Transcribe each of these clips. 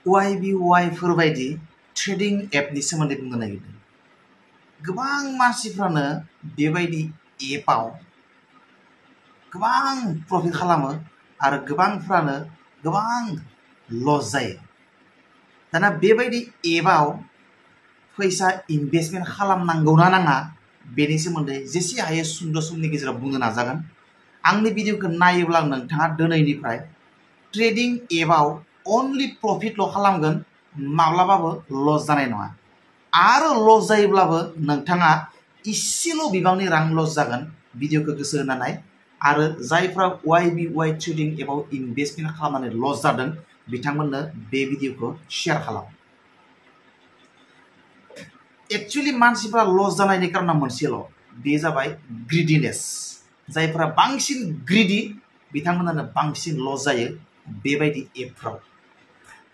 YBY फोरबायदि trading एपनि सोमोन्दै बुंनो नागिरदों। गोबां मानसिफ्रानो बेबायदि एपआव गोबां प्रफिट खालामो आरो गोबांफ्रानो गोबां लस जायो। दाना बेबायदि एपआव फैसा इनभेस्टमेन्ट खालामनांगौना नाङा बेनि सोमोन्दै जेसे हायो सुंद' समनि गेजेराव बुंनो नाजागोन। आंनि भिडिअखौ नायोब्ला नोंथाङा दिनैनिफ्राय ट्रेडिं एपआव अनलि प्रफिटल' खालामगोन, माब्लाबाबो लस जानाय नङा। आरो लस जायोब्लाबो नोंथाङा इसेल' बिबांनि रां लस जागोन। भिडिअखौ गोसो होनानै आरो जायफ्रा YBY ट्रेडिं एपआव इनभेस्टमेन्ट खालामनानै लस जादों बिथांमोननो बे भिडिअखौ शेयार खालाम। एक्चुअली मानसिफ्रा लस जानायनि कारना मोनसेल', बे जाबाय ग्रिडिनेस। जायफ्रा बांसिन ग्रिडि बिथांमोनानो बांसिन लस जायो बेबायदि एपफ्राव।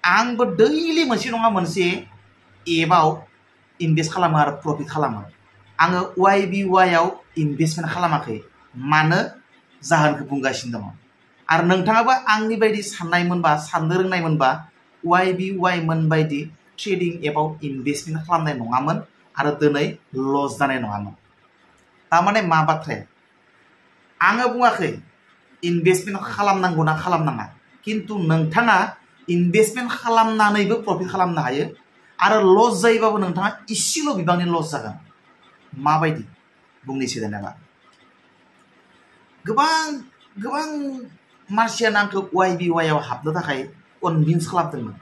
आंबो दैलि मोनसे नङा मोनसे एपआव इनभेस्ट खालामो आरो प्रफिट खालामो। आङो YBY आव इनभेस्टमेन्ट खालामाखै, मानो जाहोनखौ बुंगासिनो दङ। आरो नोंथाङाबो आंनि बायदि साननायमोनबा, साननो रोंनायमोनबा YBY मोनबायदि ट्रेडिं एपआव इनभेस्टमेन्ट खालामनाय नङामोन आरो दिनै लस जानाय नङामोन। थारमाने मा बाथ्राया, आङो बुङाखै इनभेस्टमेन्ट खालामनांगौ ना खालामनाङा, खिन्थु नोंथाङा इनभेस्टमेन्ट खालामनानैबो प्रफिट खालामनो हायो आरो लस जायोबाबो नोंथाङा इसेल' बिबांनि लस जागोन। माबायदि बुंनोसै जेनेबा गोबां मानसियानो आंखौ YBY आव हाबनो थाखाय कनभिन्स खालामदोंमोन,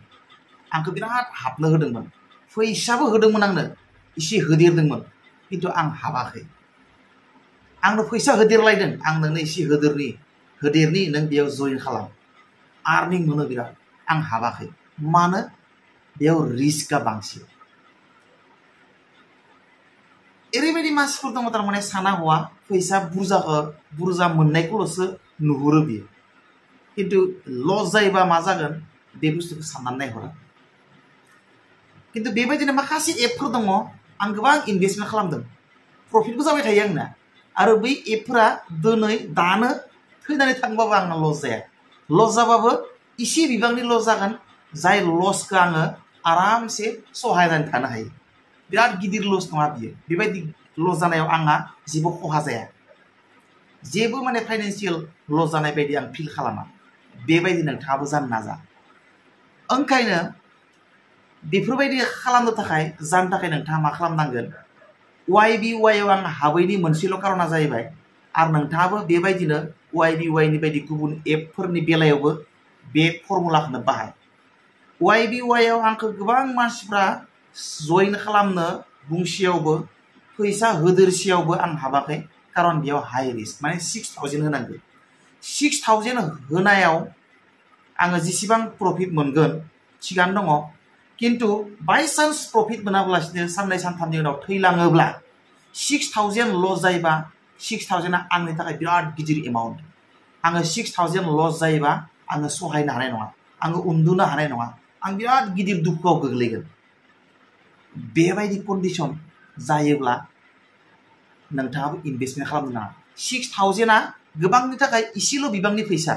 आंखौ बिराद हाबनो होदोंमोन, फैसाबो होदोंमोन, आंनो एसे होदेरदोंमोन, खिन्थु आं हाबाखै। आंनो फैसा होदेरलायदों, आं नोंनो एसे होदेरनि नों बेयाव जइन खालाम, आर्निं मोनो बिराद। आं हाबाखै, मानो? बेयाव रिस्कआ बांसिन। ओरैबायदि मानसिफोर दङ थारमाने साना हवा फैसा बुरजा मोननायखौल'सो नुहुरो बियो, खिन्थु लस जायोबा मा जागोन बे बुस्थुखौ साननानै नायहरा। खिन्थु बेबायदिनो माखासे एपफोर दङ, आं गोबां इनभेस्टमेन्ट खालामदों, प्रफिटबो जाबाय थायो आंना, आरो बै एपफोरा दानो थैनानै थांबाबो आंना लस जाया। लस जाबाबो एसे बिबांनि लस जागोन, जाय लसखौ आङो आरामसे सहायनानै थानो हायो। बिराद गिदिर लस नङा बियो। बेबायदि लस जानायाव आंहा जेबो खहा जाया, जेबो माने फाइनान्सियेल लस जानाय बायदि आं फिल खालामा। बेबायदि नोंथाङाबो जानो नाजा। ओंखायनो बेफोरबायदि खालामनो थाखाय नोंथाङा मा खालामनांगोन, YBY आव आं हाबैनि मोनसेल' कारना जाहैबाय, आरो नोंथाङाबो बेबायदिनो YBY नि बायदि गुबुन एपफोरनि बेलायावबो बे फर्मुलाखौनो बाहाय। YBY आव आंखौ गोबां मानसिफ्रा जइन खालामनो बुंसेयावबो, फैसा होदेरसेयावबो आं हाबाखै, खारन बेयाव हाइ रिस्क, माने 6000 होनांगौ। 6000 होनायाव आङो जेसेबां प्रफिट मोनगोन थिगानो दङ, खिन्थु बायसान्स प्रफिट मोनाब्लासिनो साननै सानथामनि उनाव थैलाङोब्ला 6000 लस जायोबा 6000 आ आंनि थाखाय बिराद गिदिर एमाउन्ट। आङो 6000 लस जायोबा आङो सहायनो हानाय नङा, आङो उन्दुनो हानाय नङा, आं बिराद गिदिर दुखुआव गोग्लैगोन। बेबायदि कन्डिसन जायोब्ला नोंथाङाबो इनभेस्टमेन्ट खालामनो नाङा। 6000 आ गोबांनि थाखाय इसेल' बिबांनि फैसा,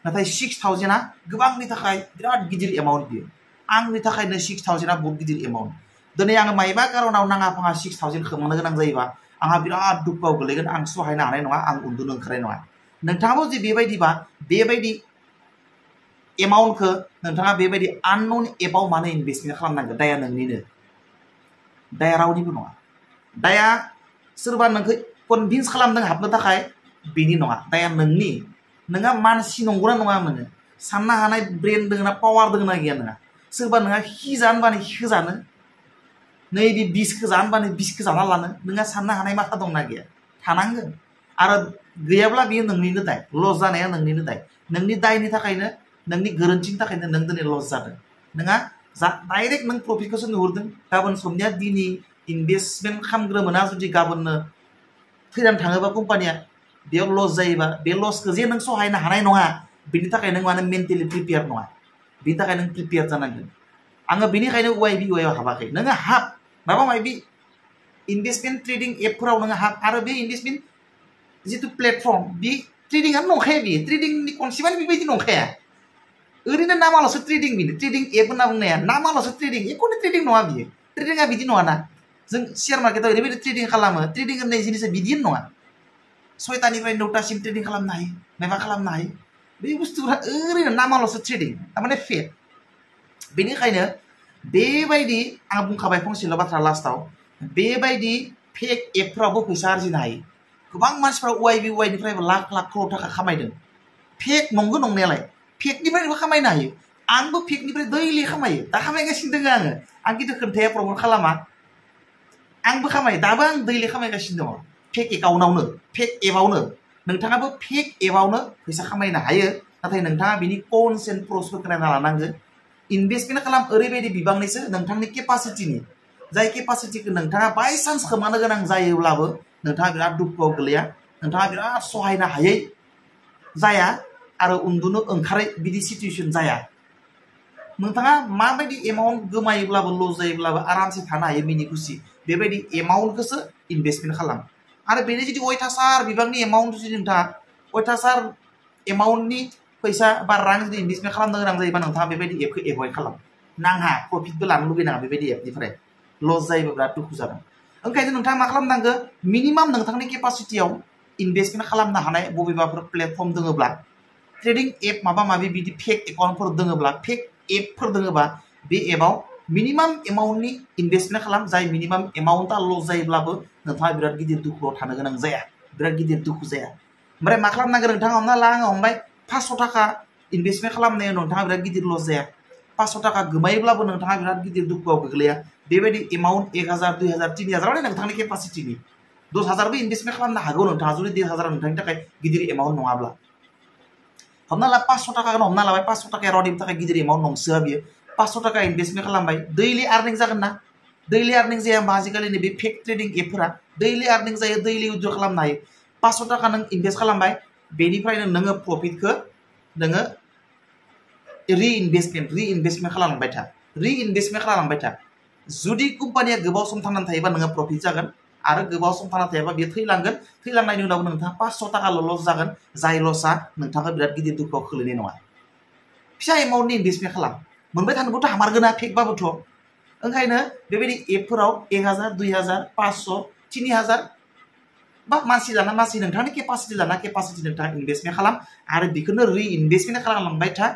नाथाय 6000 आ गोबांनि थाखाय बिराद गिदिर एमाउन्ट बियो। आंनि थाखायनो 6000 आ बहुत गिदिर एमाउन्ट। दिनै आङो मायबा कारनाव नाङा फाङा 6000 खोमानो गोनां जायोबा आंहा बिराद दुखुआव गोलैगोन, आं सहायनो हानाय नङा, आं उन्दुनो ओंखारनाय नङा। नोंथाङाबो जुदि बेबायदिबा बेबायदि एमाउन्टखौ नोंथाङा बेबायदि आननोन एपआव मानो इनभेस्टमेन्ट खालामनांगोन? दाया नोंनिनो, दाया रावनिबो नङा। दाया सोरबा नोंखौ कनभिन्स खालामदों हाबनो थाखाय, बेनि नङा। दाया नोंहा मानसि नंगौना नङा, नोङो साननो हानाय ब्रेन दङ ना, पावार दङ ना गैया नोंहा? सोरबा नोंहा खि जानबानो खिखौ जानो, नैबे बिसखौ जानबानो बिसखौ जाना लानो, नोंहा साननो हानाय माथा दंना गैया? थानांगोन। आरो गैयाब्ला बेयो नोंनिनो दाय, लस जानाया नोंनिनो दाय। नोंनि दायनि थाखायनो, नोंनि गोरोन्थिनि थाखायनो नों दिनै लस जादों। नोंहा डाइरेक्ट नों प्रफिटखौसो नुहुरदों। गाबोन समनिया दिनै इनभेस्टमेन्ट खालामग्रोमोना जुदि गाबोननो थैनानै थाङोबा कम्पानिया, बेयाव लस जायोबा बे लसखौ जे नों सहायनो हानाय नङा, बेनि थाखाय नों माने मेन्टेलि प्रिपेयार नङा। बेनि थाखाय नों प्रिपेयार जानांगोन। आङो बेनिखायनो YBY आव हाबाखै। नोङो हाब, माबा माबि इनभेस्टमेन्ट ट्रेडिं एपफोराव नोङो हाब, आरो बे इनभेस्टमेन्ट जिथु प्लेटफर्म, बे ट्रेडिंआनो नंखाया, बेयो ट्रेडिंनि कनसेप्टआनो बेबायदि नंखाया। ओरैनो नामाल'सो ट्रेडिं बिनो ट्रेडिं एप होनना बुंनाया नामाल'सो ट्रेडिं एखुनु ट्रेडिं नङा बियो ट्रेडिंआ बिदि नङाना जों शेयार मार्केटाव ओरैबायदि ट्रेडिं खालामो ट्रेडिं होननाय जिनिसा बिदि नङा 6टानिफ्राय 9टासिम ट्रेडिं खालामनो हायो माबा खालामनो हायो बे बुस्थुफोरा ओरैनो नामाल'सो ट्रेडिं थारमाने फेक बेनिखायनो बेबायदि आं बुंखाबाय फंसेल' बाथ्रा लास्टाव बेबायदि फेक एपफ्रावबो फैसा आरजिनो हायो गोबां मानसिफ्रा वाइबिवाइनिफ्रायबो लाख लाख क्रर थाखा खामायदों फेक नंगौ नंनायालाय फेकनिफ्रायबो खामायनो हायो आंबो फेकनिफ्राय दैलि खामायो दा खामायगासिनो दङ आङो आं खिन्थु खोन्थाया प्रमट खालामा आंबो खामायो दाबो आं दैलि खामायगासिनो दङ फेक एकाउन्टआवनो फेक एपआवनो नोंथाङाबो फेक एपआवनो फैसा खामायनो हायो नाथाय नोंथाङा बिनि कन्स एन्ड प्र'सफोरखौ नायना लानांगोन इनभेस्टमेन्ट खालाम ओरैबायदि बिबांनिसो नोंथांनि केपासिटिनि जाय केपासिटिखौ नोंथाङा बायसान्स खोमानो गोनां जायोब्लाबो नोंथाङा बिराद दुखुआव गोलैया नोंथाङा बिराद सहायनो हायै जाया आरो उन्दुनो ओंखारै बिदि सिचुएसन जाया नोंथाङा माबायदि एमाउन्ट गोमायोब्लाबो लस जायोब्लाबो आरामसे थानो हायो मिनि खुसि बेबायदि एमाउन्टखौसो इनभेस्टमेन्ट खालाम आरो बेनि जुदि अयथासार बिबांनि एमाउन्ट जुदि नोंथाङा अयथासार एमाउन्टनि फैसा बा रां जुदि इनभेस्टमेन्ट खालामनो गोनां जायोबा नोंथाङा बेबायदि एपखौ एभयड खालाम नाङा प्रफिटबो लानो लुबैनाङा बेबायदि एपनिफ्राय लस जायोबा बिराद दुखु जागोन ओंखायनो नोंथाङा मा खालामनांगौ मिनिमाम नोंथांनि केपासिटियाव इनभेस्टमेन्ट खालामनो हानाय बबेबाफोर प्लेटफर्म दङब्ला ट्रेडिं एप माबा माबि बिदि फेक एकाउन्टफोर दङब्ला फेक एपफोर दङबा बे एपआव मिनिमाम एमाउन्टनि इनभेस्टमेन्ट खालाम जाय मिनिमाम एमाउन्टआ लस जायोब्लाबो नोंथाङा बिराद गिदिर दुखुआव थानो गोनां जाया बिराद गिदिर दुखु जाया ओमफ्राय मा खालामनांगोन नोंथाङा हमना ला आङो हमबाय 500 थाखा इनभेस्टमेन्ट खालामनायाव नोंथाङा बिराद गिदिर लस जाया 500 थाखा गोमायोब्लाबो नोंथाङा बिराद गिदिर दुखुआव गोग्लैया बेबायदि एमाउन्ट 1000 2000 3000 माने नोंथांनि केपासिटिनि 10000बो इनभेस्टमेन्ट खालामनो हागौ नोंथाङा जुदि 10000 नोंथांनि थाखाय गिदिर एमाउन्ट नङाब्ला हमना ला 500 थाखाखौनो हमना लाबाय 500 थाखाया रावनिबो थाखाय गिदिर एमाउन्ट नंसोआ बियो 500 थाखा इनभेस्टमेन्ट खालामबाय दैलि आर्निं जागोन ना दैलि आर्निं जाया होमबा आजिखालि नैबे फेक ट्रेडिं एपफोरा दैलि आर्निं जायो दैलि उइथड्र खालामनो हायो 500 थाखा नों इनभेस्ट खालामबाय बेनिफ्रायनो नोङो प्रफिटखौ नोङो रिइनभेस्टमेन्ट खालामलांबाय था जुदि कम्पानिया गोबाव सम थांनानै थायोबा नोङो प्रफिट जागोन आरो गोबाव सम थांनानै थायोबा बेयो थैलांगोन थैलांनायनि उनाव नोंथाङा 500 थाखाल' लस जागोन जाय लसआ नोंथाङा बिराद गिदिर दुखुआव खोलैनाय नङा फिसा एमाउन्टनि इनभेस्टमेन्ट खालाम मोनबाय थानोबोथ' हामारगोना फेकबाबोथ' ओंखायनो बेबायदि एपफोराव 1000 2000 500 3000 बा मानसि लाना मानसि नोंथांनि केपासिटि लाना केपासिटि नोंथाङा इनभेस्टमेन्ट खालाम आरो बेखौनो रिइनभेस्टमेन्ट खालामलांबाय था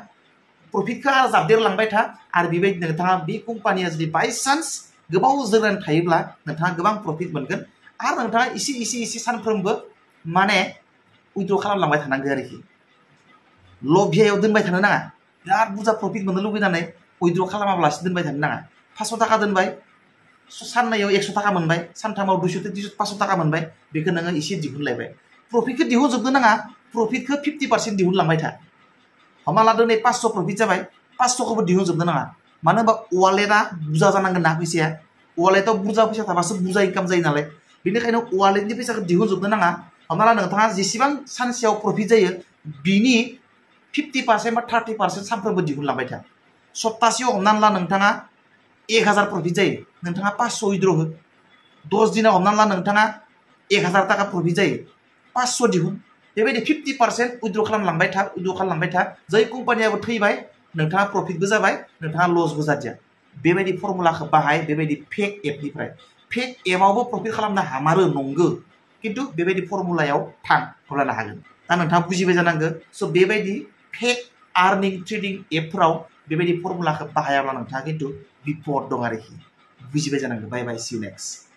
प्रफिटखौ जाबदेरलांबाय था आरो बेबायदि नोंथाङा बे कम्पानिया जुदि बायसान्स गोबाव जोरनानै थायोब्ला नोंथाङा गोबां प्रफिट मोनगोन आरो नोंथाङा इसे सानफ्रोमबो माने उइथड्र खालामलांबाय थानांगौ आरोखि लभियायाव दोनबाय थानो नाङा बिराद बुरजा प्रफिट मोननो लुबैनानै उइथड्र खालामाब्लासो दोनबाय थानो नाङा 500 थाखा दोनबाय साननैयाव 100 थाखा मोनबाय सानथामाव 200 500 थाखा मोनबाय बेखौ नोङो एसे दिहुनलायबाय प्रफिटखौ दिहुनजोबनो नाङा प्रफिटखौ 50% दिहुनलांबाय था हमना लादो नै 500 प्रफिट जाबाय 500खौबो दिहुनजोबनो नाङा मानो होनबा वालेटआ बुरजा जानांगोन ना फैसाया वालेटआव बुरजा फैसा थाबासो बुरजा इनकाम जायो नालाय बेनिखायनो वालेटनि फैसाखौ दिहुनजोबनो नाङा हमना ला नोंथाङा जेसेबां सानसेयाव प्रफिट जायो बिनि 50% बा 30% सानफ्रोमबो दिहुनलांबाय था सप्तासेयाव हमनानै ला नोंथाङा 1000 प्रफिट जायो नोंथाङा 500 उइथड्र हो 10 दिनाव हमनानै ला नोंथाङा 1000 थाखा प्रफिट जायो 500 दिहुन बेबायदि 50% उइथड्र खालामलांबाय था जाय कम्पानियाबो थैबाय नोंथाङा प्रफिटबो जाबाय नोंथाङा लसबो जादिया बेबायदि फर्मुलाखौ बाहाय बेबायदि फेक एपनिफ्राय फेक एपआवबो प्रफिट खालामनो हामारो नंगौ किन्तु बेबायदि फर्मुलायाव थां अब्लानो हागोन दा नोंथाङा बुजिबाय जानांगौ स' बेबायदि फेक आर्निं ट्रेडिं एपफोराव बेबायदि फर्मुलाखौ बाहायाब्ला नोंथाङा किन्तु बिपद दं आरोखि बुजिबाय जानांगौ बाय बाय सी यू नेक्स्ट